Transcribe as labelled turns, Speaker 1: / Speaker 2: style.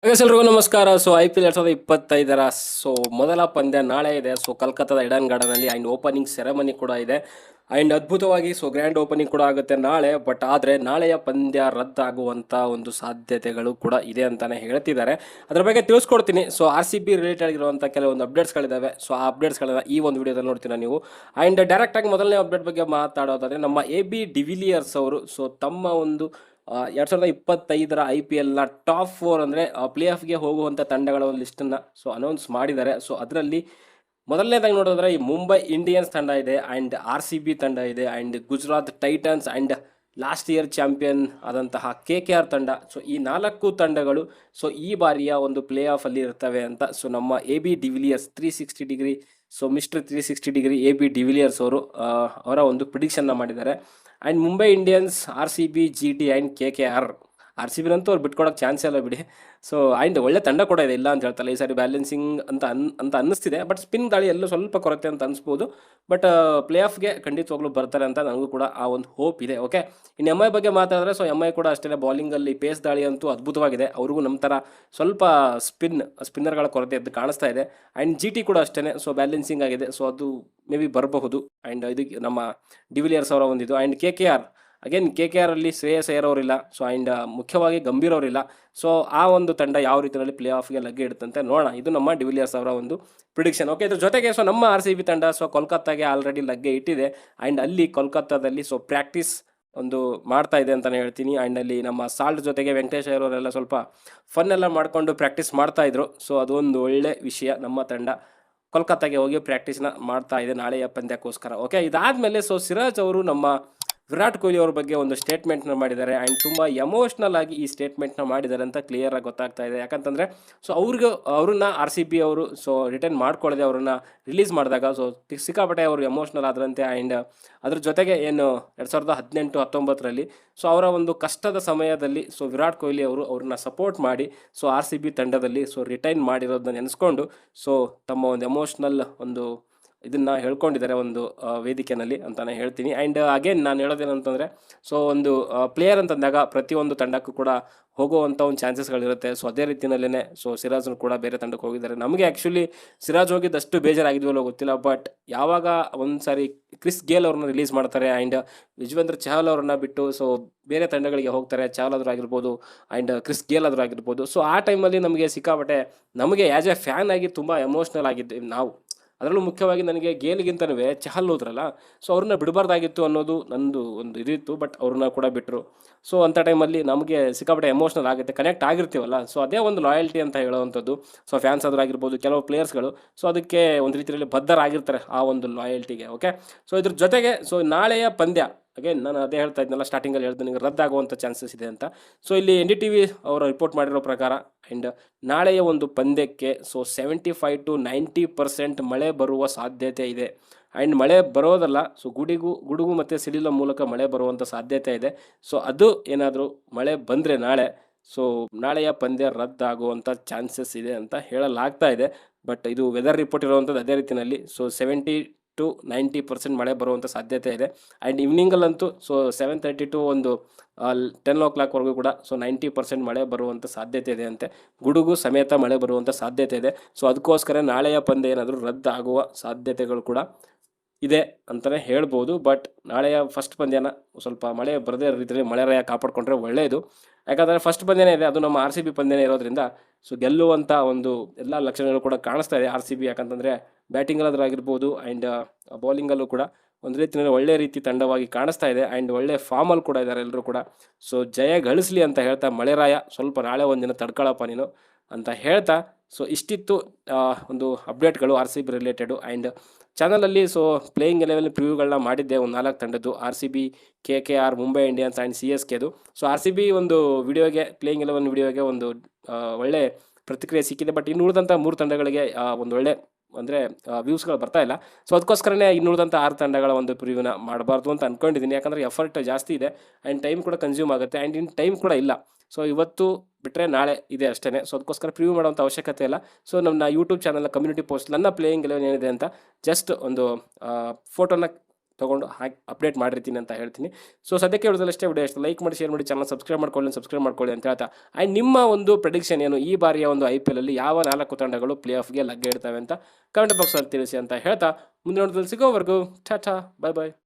Speaker 1: ಎಲ್ರಿಗೂ ನಮಸ್ಕಾರ. IPL 2025 ಮೊದಲ ಪಂದ್ಯ ನಾಳೆ ಇದೆ. ಕಲ್ಕತ್ತಾದ ಈಡನ್ ಗಾರ್ಡನಲ್ಲಿ ಆ್ಯಂಡ್ ಓಪನಿಂಗ್ ಸೆರೆಮನಿ ಕೂಡ ಇದೆ. ಆ್ಯಂಡ್ ಅದ್ಭುತವಾಗಿ ಗ್ರ್ಯಾಂಡ್ ಓಪನಿಂಗ್ ಕೂಡ ಆಗುತ್ತೆ ನಾಳೆ. ಬಟ್ ಆದರೆ ನಾಳೆಯ ಪಂದ್ಯ ರದ್ದಾಗುವಂಥ ಒಂದು ಸಾಧ್ಯತೆಗಳು ಕೂಡ ಇದೆ ಅಂತಲೇ ಹೇಳ್ತಿದ್ದಾರೆ. ಅದ್ರ ಬಗ್ಗೆ ತಿಳಿಸ್ಕೊಡ್ತೀನಿ. RCB ರಿಲೇಟೆಡ್ ಆಗಿರುವಂಥ ಕೆಲವೊಂದು ಅಪ್ಡೇಟ್ಸ್ಗಳಿದ್ದಾವೆ. ಆ ಅಪ್ಡೇಟ್ಸ್ಗಳನ್ನ ಈ ಒಂದು ವಿಡಿಯೋದಲ್ಲಿ ನೋಡ್ತೀರಾ ನೀವು. ಆ್ಯಂಡ್ ಡೈರೆಕ್ಟಾಗಿ ಮೊದಲನೇ ಅಪ್ಡೇಟ್ ಬಗ್ಗೆ ಮಾತಾಡೋದಾದರೆ ನಮ್ಮ AB ಡಿವಿಲಿಯರ್ಸ್ ಅವರು ತಮ್ಮ ಒಂದು 2025 IPLನ ಟಾಪ್ 4 ಅಂದರೆ ಪ್ಲೇ ಆಫ್ಗೆ ಹೋಗುವಂಥ ತಂಡಗಳ ಒಂದು ಲಿಸ್ಟನ್ನು ಅನೌನ್ಸ್ ಮಾಡಿದ್ದಾರೆ. ಅದರಲ್ಲಿ ಮೊದಲನೇದಾಗಿ ನೋಡೋದಾದ್ರೆ ಈ ಮುಂಬೈ ಇಂಡಿಯನ್ಸ್ ತಂಡ ಇದೆ, ಆ್ಯಂಡ್ RCB ತಂಡ ಇದೆ, and Gujarat Titans, and last year champion ಆದಂತಹ KKR ತಂಡ. ಈ 4 ತಂಡಗಳು ಈ ಬಾರಿಯ ಒಂದು ಪ್ಲೇ ಆಫಲ್ಲಿ ಇರ್ತವೆ ಅಂತ ನಮ್ಮ AB de Villiers 360 degree mister 360 degree AB de Villiers ಅವರು ಅವರ ಒಂದು ಪ್ರಿಡಿಕ್ಷನ್ನ ಮಾಡಿದ್ದಾರೆ. And Mumbai Indians, RCB, GT and KKR. RCB ನಂತೂ ಅವ್ರು ಬಿಟ್ಕೊಡೋಕ್ಕೆ ಚಾನ್ಸೇ ಇಲ್ಲ ಬಿಡಿ. ಆ್ಯಂಡ್ ಒಳ್ಳೆ ತಂಡ ಕೂಡ ಇದೆ, ಇಲ್ಲ ಅಂತ ಹೇಳ್ತಲ್ಲ. ಈ ಸಾರಿ ಬ್ಯಾಲೆನ್ಸಿಂಗ್ ಅಂತ ಅನ್ನಿಸ್ತಿದೆ. ಬಟ್ ಸ್ಪಿನ್ ದಾಳಿ ಎಲ್ಲೂ ಸ್ವಲ್ಪ ಕೊರತೆ ಅಂತ ಅನಿಸ್ಬೋದು. ಬಟ್ ಪ್ಲೇ ಆಫ್ಗೆ ಖಂಡಿತವಾಗ್ಲೂ ಬರ್ತಾರೆ ಅಂತ ನನಗೂ ಕೂಡ ಆ ಒಂದು ಹೋಪ್ ಇದೆ. ಓಕೆ, ಇನ್ನು MI ಬಗ್ಗೆ ಮಾತಾಡಿದ್ರೆ MI ಕೂಡ ಅಷ್ಟೇ. ಬೌಲಿಂಗಲ್ಲಿ ಪೇಸ್ ದಾಳಿ ಅಂತೂ ಅದ್ಭುತವಾಗಿದೆ. ಅವ್ರಿಗೂ ನಮ್ಮ ಥರ ಸ್ವಲ್ಪ ಸ್ಪಿನ್ನರ್ಗಳ ಕೊರತೆ ಎದ್ದು ಕಾಣಿಸ್ತಾ ಇದೆ. ಆ್ಯಂಡ್ GT ಕೂಡ ಅಷ್ಟೇ. ಬ್ಯಾಲೆನ್ಸಿಂಗ್ ಆಗಿದೆ. ಅದು ಮೇ ಬಿ ಬರಬಹುದು. ಆ್ಯಂಡ್ ಇದು ನಮ್ಮ ಡಿವಿಲಿಯರ್ಸ್ ಅವರ ಒಂದಿದು. ಆ್ಯಂಡ್ KKR ಅಗೇನ್ KKR ಅಲ್ಲಿ ಶ್ರೇಯಸ್ ಅಯ್ಯರ್ ಅವರಿಲ್ಲ. ಆ್ಯಂಡ್ ಮುಖ್ಯವಾಗಿ ಗಂಭೀರ್ ಅವರಿಲ್ಲ. ಆ ಒಂದು ತಂಡ ಯಾವ ರೀತಿಯಲ್ಲಿ ಪ್ಲೇ ಆಫ್ಗೆ ಲಗ್ಗೆ ಇಡುತ್ತಂತೆ ನೋಡೋಣ. ಇದು ನಮ್ಮ ಡಿವಿಲಿಯರ್ಸ್ ಅವರ ಒಂದು ಪ್ರಿಡಿಕ್ಷನ್. ಓಕೆ, ಇದ್ರ ಜೊತೆಗೆ ನಮ್ಮ RCB ತಂಡ ಕೋಲ್ಕತ್ತಾಗೆ ಆಲ್ರೆಡಿ ಲಗ್ಗೆ ಇಟ್ಟಿದೆ. ಆ್ಯಂಡ್ ಅಲ್ಲಿ ಕೋಲ್ಕತ್ತಾದಲ್ಲಿ ಪ್ರಾಕ್ಟೀಸ್ ಒಂದು ಮಾಡ್ತಾ ಇದೆ ಅಂತಲೇ ಹೇಳ್ತೀನಿ. ಆ್ಯಂಡ್ ಅಲ್ಲಿ ನಮ್ಮ ಸಾಲ್ಟ್ ಜೊತೆಗೆ ವೆಂಕಟೇಶ್ ಅಯ್ಯರ್ ಅವರೆಲ್ಲ ಸ್ವಲ್ಪ ಫನ್ ಎಲ್ಲ ಮಾಡಿಕೊಂಡು ಪ್ರಾಕ್ಟೀಸ್ ಮಾಡ್ತಾ ಇದ್ರು. ಅದೊಂದು ಒಳ್ಳೆ ವಿಷಯ. ನಮ್ಮ ತಂಡ ಕೋಲ್ಕತ್ತಾಗೆ ಹೋಗಿ ಪ್ರಾಕ್ಟೀಸ್ನ ಮಾಡ್ತಾ ಇದೆ ನಾಳೆಯ ಪಂದ್ಯಕ್ಕೋಸ್ಕರ. ಓಕೆ, ಇದಾದಮೇಲೆ ಸಿರಾಜ್ ಅವರು ನಮ್ಮ ವಿರಾಟ್ ಕೊಹ್ಲಿ ಅವ್ರ ಬಗ್ಗೆ ಒಂದು ಸ್ಟೇಟ್ಮೆಂಟ್ನ ಮಾಡಿದ್ದಾರೆ. ಆ್ಯಂಡ್ ತುಂಬ ಎಮೋಷ್ನಲ್ ಆಗಿ ಈ ಸ್ಟೇಟ್ಮೆಂಟ್ನ ಮಾಡಿದ್ದಾರೆ ಅಂತ ಕ್ಲಿಯರಾಗಿ ಗೊತ್ತಾಗ್ತಾ ಇದೆ. ಯಾಕಂತಂದರೆ ಅವ್ರನ್ನ RCB ಅವರು ರಿಟರ್ನ್ ಮಾಡ್ಕೊಳ್ಳದೆ ಅವ್ರನ್ನ ರಿಲೀಸ್ ಮಾಡಿದಾಗ ಸಿಕ್ಕಾಪಟ್ಟೆ ಅವರು ಎಮೋಷ್ನಲ್ ಆದ್ರಂತೆ. ಆ್ಯಂಡ್ ಅದ್ರ ಜೊತೆಗೆ ಏನು 2018-19ರಲ್ಲಿ ಅವರ ಒಂದು ಕಷ್ಟದ ಸಮಯದಲ್ಲಿ ವಿರಾಟ್ ಕೊಹ್ಲಿ ಅವರು ಅವ್ರನ್ನ ಸಪೋರ್ಟ್ ಮಾಡಿ RCB ತಂಡದಲ್ಲಿ ರಿಟೈನ್ ಮಾಡಿರೋದನ್ನ ನೆನೆಸ್ಕೊಂಡು ತಮ್ಮ ಒಂದು ಎಮೋಷ್ನಲ್ ಒಂದು ಇದನ್ನು ಹೇಳ್ಕೊಂಡಿದ್ದಾರೆ ಒಂದು ವೇದಿಕೆಯಲ್ಲಿ ಅಂತಲೇ ಹೇಳ್ತೀನಿ. ಆ್ಯಂಡ್ ಅಗೇನ್ ನಾನು ಹೇಳೋದೇನಂತಂದರೆ ಒಂದು ಪ್ಲೇಯರ್ ಅಂತಂದಾಗ ಪ್ರತಿಯೊಂದು ತಂಡಕ್ಕೂ ಕೂಡ ಹೋಗುವಂಥ ಒಂದು ಚಾನ್ಸಸ್ಗಳಿರುತ್ತೆ. ಅದೇ ರೀತಿಯಲ್ಲೇ ಸಿರಾಜ್ನು ಕೂಡ ಬೇರೆ ತಂಡಕ್ಕೆ ಹೋಗಿದ್ದಾರೆ. ನಮಗೆ ಆ್ಯಕ್ಚುಲಿ ಸಿರಾಜ್ ಹೋಗಿದ್ದಷ್ಟು ಬೇಜಾರಾಗಿದ್ವಲ್ಲೋ ಗೊತ್ತಿಲ್ಲ. ಬಟ್ ಯಾವಾಗ ಒಂದು ಸಾರಿ ಕ್ರಿಸ್ ಗೇಲ್ ಅವ್ರನ್ನ ರಿಲೀಸ್ ಮಾಡ್ತಾರೆ, ಆ್ಯಂಡ್ ಯುಜ್ವೇಂದ್ರ ಚಹಲ್ ಅವ್ರನ್ನ ಬಿಟ್ಟು ಬೇರೆ ತಂಡಗಳಿಗೆ ಹೋಗ್ತಾರೆ, ಚಹಲ್ ಆದರೂ ಆಗಿರ್ಬೋದು, ಆ್ಯಂಡ್ ಕ್ರಿಸ್ ಗೇಲ್ ಆದರೂ ಆಗಿರ್ಬೋದು. ಆ ಟೈಮಲ್ಲಿ ನಮಗೆ ಸಿಕ್ಕಾಪಟ್ಟೆ ನಮಗೆ ಆ್ಯಸ್ ಎ ಫ್ಯಾನ್ ಆಗಿ ತುಂಬ ಎಮೋಷ್ನಲ್ ಆಗಿದ್ದೀವಿ ನಾವು. ಅದರಲ್ಲೂ ಮುಖ್ಯವಾಗಿ ನನಗೆ ಗೇಲ್ಗಿಂತನೂ ಚಹಲ್ ಹೋದ್ರಲ್ಲ, ಅವ್ರನ್ನ ಬಿಡಬಾರ್ದಾಗಿತ್ತು ಅನ್ನೋದು ನಂದು ಒಂದು ಇದಿತ್ತು. ಬಟ್ ಅವ್ರನ್ನ ಕೂಡ ಬಿಟ್ಟರು. ಅಂಥ ಟೈಮಲ್ಲಿ ನಮಗೆ ಸಿಕ್ಕಾಪಟ್ಟೆ ಎಮೋಷ್ನಲ್ ಆಗುತ್ತೆ, ಕನೆಕ್ಟ್ ಆಗಿರ್ತೀವಲ್ಲ. ಅದೇ ಒಂದು ಲಾಯಲ್ಟಿ ಅಂತ ಹೇಳೋವಂಥದ್ದು. ಫ್ಯಾನ್ಸ್ ಆದರೂ ಆಗಿರ್ಬೋದು, ಕೆಲವು ಪ್ಲೇಯರ್ಸ್ಗಳು ಅದಕ್ಕೆ ಒಂದು ರೀತಿಯಲ್ಲಿ ಬದ್ಧರಾಗಿರ್ತಾರೆ ಆ ಒಂದು ಲಾಯಲ್ಟಿಗೆ. ಓಕೆ, ಇದ್ರ ಜೊತೆಗೆ ನಾಳೆಯ ಪಂದ್ಯ ಅಗೇನ್ ನಾನು ಅದೇ ಹೇಳ್ತಾ ಇದ್ನಲ್ಲ, ಸ್ಟಾರ್ಟಿಂಗಲ್ಲಿ ಹೇಳ್ದೆ ನಿಮಗೆ ರದ್ದಾಗುವಂಥ ಚಾನ್ಸಸ್ ಇದೆ ಅಂತ. ಇಲ್ಲಿ NDTV ಅವರು ರಿಪೋರ್ಟ್ ಮಾಡಿರೋ ಪ್ರಕಾರ ಆ್ಯಂಡ್ ನಾಳೆಯ ಒಂದು ಪಂದ್ಯಕ್ಕೆ 75-90% ಮಳೆ ಬರುವ ಸಾಧ್ಯತೆ ಇದೆ. ಆ್ಯಂಡ್ ಮಳೆ ಬರೋದಲ್ಲ, ಗುಡುಗು ಮತ್ತು ಸಿಡಿಲ ಮೂಲಕ ಮಳೆ ಬರುವಂಥ ಸಾಧ್ಯತೆ ಇದೆ. ಅದು ಏನಾದರೂ ಮಳೆ ಬಂದರೆ ನಾಳೆಯ ಪಂದ್ಯ ರದ್ದಾಗುವಂಥ ಚಾನ್ಸಸ್ ಇದೆ ಅಂತ ಹೇಳಲಾಗ್ತಾ ಇದೆ. ಬಟ್ ಇದು ವೆದರ್ ರಿಪೋರ್ಟ್ ಇರುವಂಥದ್ದು ಅದೇ ರೀತಿಯಲ್ಲಿ 70-90% ಮಳೆ ಬರುವಂಥ ಸಾಧ್ಯತೆ ಇದೆ. ಆ್ಯಂಡ್ ಈವ್ನಿಂಗಲ್ಲಂತೂ 7:30 to ಒಂದು 10 o'clockವರೆಗೂ ಕೂಡ 90% ಮಳೆ ಬರುವಂಥ ಸಾಧ್ಯತೆ ಇದೆ ಅಂತೆ. ಗುಡುಗು ಸಮೇತ ಮಳೆ ಬರುವಂಥ ಸಾಧ್ಯತೆ ಇದೆ. ಅದಕ್ಕೋಸ್ಕರ ನಾಳೆಯ ಪಂದ್ಯ ಏನಾದರೂ ರದ್ದಾಗುವ ಸಾಧ್ಯತೆಗಳು ಕೂಡ ಇದೆ ಅಂತಲೇ ಹೇಳ್ಬೋದು. ಬಟ್ ನಾಳೆಯ ಫಸ್ಟ್ ಪಂದ್ಯನ ಸ್ವಲ್ಪ ಮಳೆ ಬರದೇ ರೀತಿಯಲ್ಲಿ ಮಳೆರಾಯ ಕಾಪಾಡಿಕೊಂಡ್ರೆ ಒಳ್ಳೆಯದು. ಯಾಕಂದರೆ ಫಸ್ಟ್ ಪಂದ್ಯನೇ ಇದೆ, ಅದು ನಮ್ಮ RCB ಪಂದ್ಯನೇ ಇರೋದ್ರಿಂದ ಗೆಲ್ಲುವಂಥ ಒಂದು ಎಲ್ಲ ಲಕ್ಷಣಗಳು ಕೂಡ ಕಾಣಿಸ್ತಾ ಇದೆ RCB. ಯಾಕಂತಂದರೆ ಬ್ಯಾಟಿಂಗಲ್ಲಾದರೂ ಆಗಿರ್ಬೋದು, ಆ್ಯಂಡ್ ಬೌಲಿಂಗಲ್ಲೂ ಕೂಡ ಒಂದು ರೀತಿಯಲ್ಲಿ ಒಳ್ಳೆ ರೀತಿ ತಂಡವಾಗಿ ಕಾಣಿಸ್ತಾ ಇದೆ. ಆ್ಯಂಡ್ ಒಳ್ಳೆ ಫಾರ್ಮಲ್ಲಿ ಕೂಡ ಇದ್ದಾರೆ ಎಲ್ಲರೂ ಕೂಡ. ಜಯ ಗಳಿಸಲಿ ಅಂತ ಹೇಳ್ತಾ, ಮಳೆರಾಯ ಸ್ವಲ್ಪ ನಾಳೆ ಒಂದಿನ ತಡ್ಕೊಳ್ಳಪ್ಪ ನೀನು ಅಂತ ಹೇಳ್ತಾ, ಇಷ್ಟಿತ್ತು ಒಂದು ಅಪ್ಡೇಟ್ಗಳು RCB ರಿಲೇಟೆಡು. ಆ್ಯಂಡ್ ಚಾನಲಲ್ಲಿ ಪ್ಲೇಯಿಂಗ್ 11 ಪ್ರಿವ್ಯೂಗಳನ್ನ ಮಾಡಿದ್ದೆ, ಒಂದು 4 ತಂಡದ್ದು: RCB, KKR, Mumbai Indians and CSKದು. RCB ಒಂದು ವಿಡಿಯೋಗೆ, ಪ್ಲೇಯಿಂಗ್ 11 ವಿಡಿಯೋಗೆ ಒಂದು ಒಳ್ಳೆ ಪ್ರತಿಕ್ರಿಯೆ ಸಿಕ್ಕಿದೆ. ಬಟ್ ಇನ್ನು ಉಳಿದಂಥ 3 ತಂಡಗಳಿಗೆ ಒಂದು ಒಳ್ಳೆ ಅಂದರೆ ವ್ಯೂಸ್ಗಳು ಬರ್ತಾ ಇಲ್ಲ. ಅದಕ್ಕೋಸ್ಕರನೇ ಇನ್ನು ಉಳಿದಂಥ 6 ತಂಡಗಳ ಒಂದು ಪ್ರಿವ್ಯೂನ ಮಾಡಬಾರ್ದು ಅಂತ ಅಂದ್ಕೊಂಡಿದ್ದೀನಿ. ಯಾಕಂದರೆ ಎಫರ್ಟ್ ಜಾಸ್ತಿ ಇದೆ, ಆ್ಯಂಡ್ ಟೈಮ್ ಕೂಡ ಕನ್ಸ್ಯೂಮ್ ಆಗುತ್ತೆ, ಆ್ಯಂಡ್ ಇನ್ನು ಟೈಮ್ ಕೂಡ ಇಲ್ಲ. ಇವತ್ತು ಬಿಟ್ಟರೆ ನಾಳೆ ಇದೆ ಅಷ್ಟೇ. ಅದಕ್ಕೋಸ್ಕರ ಪ್ರಿವ್ಯೂ ಮಾಡೋಂಥ ಅವಶ್ಯಕತೆ ಇಲ್ಲ. ನಮ್ಮ ಯೂಟ್ಯೂಬ್ ಚಾನಲ್ನ ಕಮ್ಯುನಿಟಿ ಪೋಸ್ಟ್ ನನ್ನ ಪ್ಲೇಯಿಂಗ್ 11 ಏನಿದೆ ಅಂತ ಜಸ್ಟ್ ಒಂದು ಫೋಟೋನ ತೊಗೊಂಡು ಅಪ್ಡೇಟ್ ಮಾಡಿರ್ತೀನಿ ಅಂತ ಹೇಳ್ತೀನಿ. ಸೊ ಸದ್ಯಕ್ಕೆ ಹೇಳೋದಲ್ಲಷ್ಟೇ. ವಿಡಿಯೋ ಇಷ್ಟ ಲೈಕ್ ಮಾಡಿ, ಶೇರ್ ಮಾಡಿ, ಚಾನಲ್ ಸಬ್ಸ್ಕ್ರೈಬ್ ಮಾಡ್ಕೊಳ್ಳಿ ಅಂತ ಹೇಳ್ತಾ ಆ್ಯಂಡ್ ನಿಮ್ಮ ಒಂದು ಪ್ರೆಡಿಕ್ಷನ್ ಏನು, ಈ ಬಾರಿಯ ಒಂದು IPL ಅಲ್ಲಿ ಯಾವ 4 ತಂಡಗಳು ಪ್ಲೇ ಆಫ್ಗೆ ಲಗ್ಗೆ ಇಡ್ತವೆ ಅಂತ ಕಮೆಂಟ್ ಬಾಕ್ಸಲ್ಲಿ ತಿಳಿಸಿ ಅಂತ ಹೇಳ್ತಾ ಮುಂದಿನ ನೋಡೋದಲ್ಲಿ ಸಿಗೋವರೆಗೂ ಟಾಟಾ, ಬೈ ಬಾಯ್.